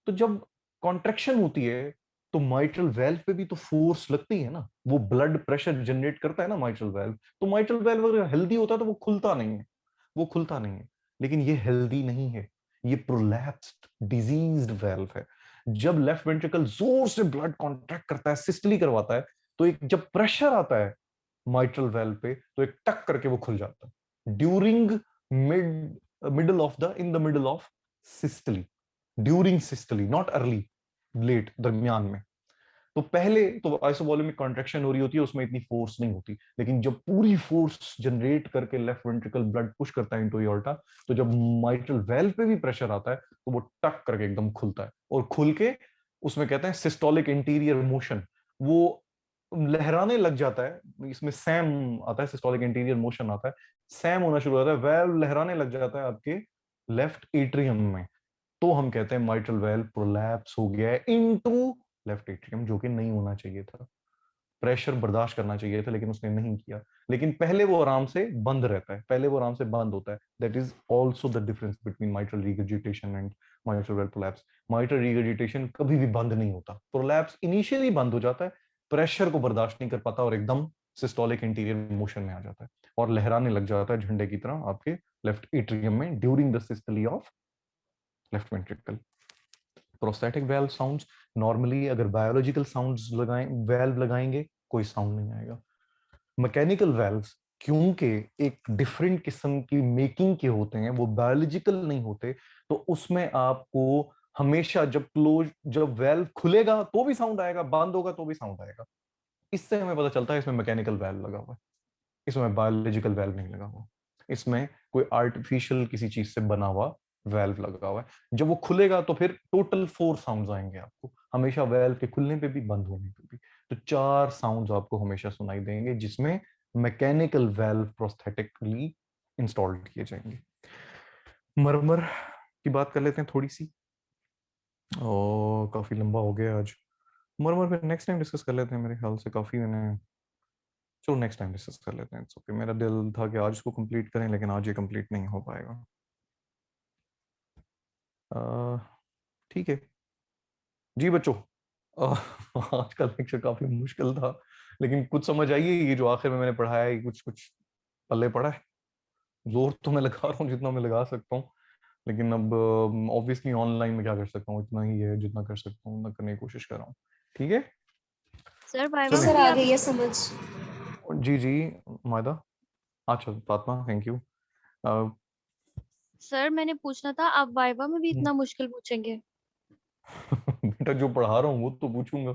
[SPEAKER 1] तो जब कॉन्ट्रेक्शन होती है तो माइट्रल वेल्व पे भी तो फोर्स लगती है ना, वो ब्लड प्रेशर जनरेट करता है ना माइट्रल वेल्व। तो माइट्रल वेल्व अगर हेल्दी होता है तो वो खुलता नहीं है, वो खुलता नहीं है। लेकिन ये हेल्दी नहीं है, ये प्रोलैप्स्ड डिजीज्ड वेल्व है। जब लेफ्ट वेंट्रिकल जोर से ब्लड कॉन्ट्रैक्ट करता है, सिस्टली करवाता है, तो एक जब प्रेशर आता है माइट्रल वेल्व पे तो एक टक करके वो खुल जाता है during middle of the in the middle of systole, during systole, not early, late, दरमियान में। तो पहले तो आइसोवॉल्यूमिक कॉन्ट्रैक्शन हो रही होती है, उसमें इतनी फोर्स नहीं होती, लेकिन जब पूरी फोर्स जनरेट करके लेफ्ट वेंट्रिकल ब्लड पुश करता है इनटू एओर्टा, तो जब माइट्रल वेल्व पे भी प्रेशर आता है तो वो टक करके एकदम खुलता है, और खुल के उसमें कहते हैं सिस्टोलिक इंटीरियर मोशन, वो लहराने लग जाता है। इसमें सैम आता है, सिस्टोलिक इंटीरियर मोशन आता है, सैम होना शुरू होता है, वेल्व लहराने लग जाता है आपके लेफ्ट एट्रियम में। तो हम कहते हैं माइट्रल वेल्व प्रोलैप्स हो गया है इनटू लेफ्ट एट्रियम, जो कि नहीं होना चाहिए था। प्रेशर बर्दाश्त करना चाहिए था लेकिन उसने नहीं किया। लेकिन पहले वो आराम से बंद रहता है, पहले वो आराम से बंद होता है। That is also the difference between mitral regurgitation and mitral well prolapse. Mitral regurgitation कभी भी बंद नहीं होता, प्रोलैप्स इनिशियली बंद हो जाता है, प्रेशर को बर्दाश्त नहीं कर पाता और एकदम सिस्टोलिक इंटीरियर मोशन में आ जाता है और लहराने लग जाता है झंडे की तरह आपके लेफ्ट एट्रियम में during the systole of left ventricle. Prosthetic valve sounds, normally अगर बायोलॉजिकल साउंड्स लगाएं, वेल्व लगाएंगे, कोई साउंड नहीं आएगा। मैकेनिकल वेल्व्स क्योंकि एक डिफरेंट किस्म की मेकिंग के होते हैं, वो बायोलॉजिकल नहीं होते, तो उसमें आपको हमेशा जब वेल्व खुलेगा तो भी साउंड आएगा, बंद होगा तो भी साउंड आएगा। इससे हमें पता चलता है इसमें मैकेनिकल वेल्व लगा हुआ है, इसमें बायोलॉजिकल वेल्व नहीं लगा हुआ, इसमें कोई आर्टिफिशियल किसी चीज से बना हुआ वेल्व लगा हुआ है। जब वो खुलेगा तो फिर टोटल 4 साउंड्स आएंगे आपको हमेशा, वेल्व के खुलने पे भी बंद होने पे भी। तो 4 साउंड्स आपको हमेशा सुनाई देंगे जिसमें मैकेनिकल वेल्व प्रोस्थेटिकली इंस्टॉल्ड किए जाएंगे। मरमर की बात कर लेते हैं थोड़ी सी, और काफी लंबा हो गया आज। मरमर पे नेक्स्ट टाइम डिस्कस कर लेते हैं, मेरे ख्याल से काफी मैंने, चलो नेक्स्ट टाइम डिस्कस कर लेते हैं। ओके, मेरा दिल था कि आज इसको कंप्लीट करें लेकिन आज ये कंप्लीट नहीं हो पाएगा। ठीक है जी बच्चों, आज का लेक्चर काफी मुश्किल था लेकिन कुछ समझ आइए, ये जो आखिर में मैंने पढ़ाया है कुछ कुछ पल्ले पड़ा है। जोर तो मैं लगा रहा हूँ जितना मैं लगा सकता हूँ, लेकिन अब ऑब्वियसली ऑनलाइन में क्या कर सकता हूँ, इतना ही है जितना कर सकता हूँ, मैं करने की कोशिश कर रहा हूँ। ठीक है
[SPEAKER 4] सर वाइवा
[SPEAKER 2] सर
[SPEAKER 4] में भी
[SPEAKER 2] आ
[SPEAKER 4] आप
[SPEAKER 2] गई है समझ।
[SPEAKER 1] जी जी मायदा, अच्छा फातिमा, थैंक यू।
[SPEAKER 4] सर मैंने पूछना था, आप वाइवा में भी इतना मुश्किल पूछेंगे?
[SPEAKER 1] बेटा जो पढ़ा रहा हूँ वो तो पूछूंगा।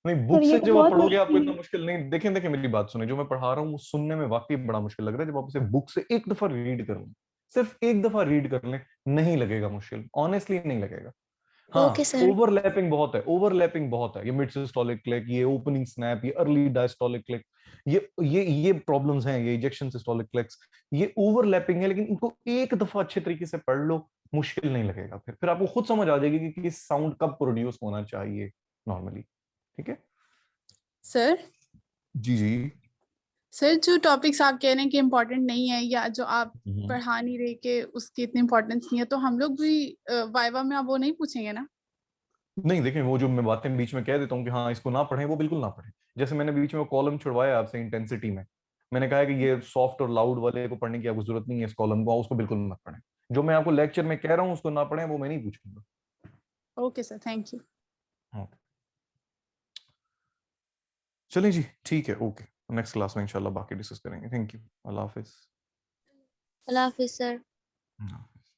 [SPEAKER 1] नहीं,
[SPEAKER 3] सर
[SPEAKER 1] बुक
[SPEAKER 3] ये
[SPEAKER 1] से
[SPEAKER 3] तो
[SPEAKER 1] जब आप
[SPEAKER 3] बहुत
[SPEAKER 1] पढ़ोगे आपको इतना
[SPEAKER 3] मुश्किल।
[SPEAKER 1] मुश्किल नहीं, देखें देखें मेरी बात सुने, जो मैं पढ़ा रहा हूँ वो सुनने में वाकई बड़ा मुश्किल लग रहा है। जब आप उसे बुक से एक दफा रीड कर लें, सिर्फ एक दफा रीड कर लें, नहीं लगेगा मुश्किल, ऑनेस्टली नहीं लगेगा।
[SPEAKER 2] ओके
[SPEAKER 1] हाँ,
[SPEAKER 2] सर।
[SPEAKER 1] ओवरलैपिंग बहुत है, ओवरलैपिंग बहुत है, ये मिड सिस्टोलिक क्लिक, ये ओपनिंग स्नैप, ये अर्ली डायस्टोलिक क्लिक, ये प्रॉब्लम्स हैं, ये इजेक्शन सिस्टोलिक क्लिक्स, ये ओवरलैपिंग है। लेकिन इनको एक दफा अच्छे तरीके से पढ़ लो, मुश्किल नहीं लगेगा। फिर आपको खुद समझ आ जाएगी कि किस साउंड कब प्रोड्यूस होना चाहिए नॉर्मली। ठीक है
[SPEAKER 3] सर
[SPEAKER 1] जी जी।
[SPEAKER 3] सर जो टॉपिक्स आप कह रहे हैं कि इम्पोर्टेंट नहीं है या जो आप
[SPEAKER 1] हम्म।
[SPEAKER 3] पढ़ा नहीं रहे कि उसकी इतनी इम्पोर्टेंस नहीं है, तो हम लोग भी वाइवा में आप वो नहीं पूछेंगे ना?
[SPEAKER 1] नहीं देखें, वो जो मैं बातें बीच में कह देता हूँ कि हाँ इसको ना पढ़ें, वो बिल्कुल ना पढ़ें। जैसे मैंने बीच में कॉलम छुड़वाया आपसे इंटेंसिटी में, मैंने कहा है कि ये सॉफ्ट और लाउड वाले को पढ़ने की आपको जरूरत नहीं है, इस कॉलम को उसको बिल्कुल मत पढ़ें। जो मैं आपको लेक्चर में कह रहा हूँ उसको ना पढ़ें, वो मैं नहीं पूछूंगा।
[SPEAKER 3] Okay sir, thank you.
[SPEAKER 1] हाँ चलें जी, ठीक है, ओके। नेक्स्ट क्लास में इंशाल्लाह बाकी डिस्कस करेंगे। Thank you. Allah Hafiz.
[SPEAKER 4] Allah Hafiz sir.
[SPEAKER 1] हाँ।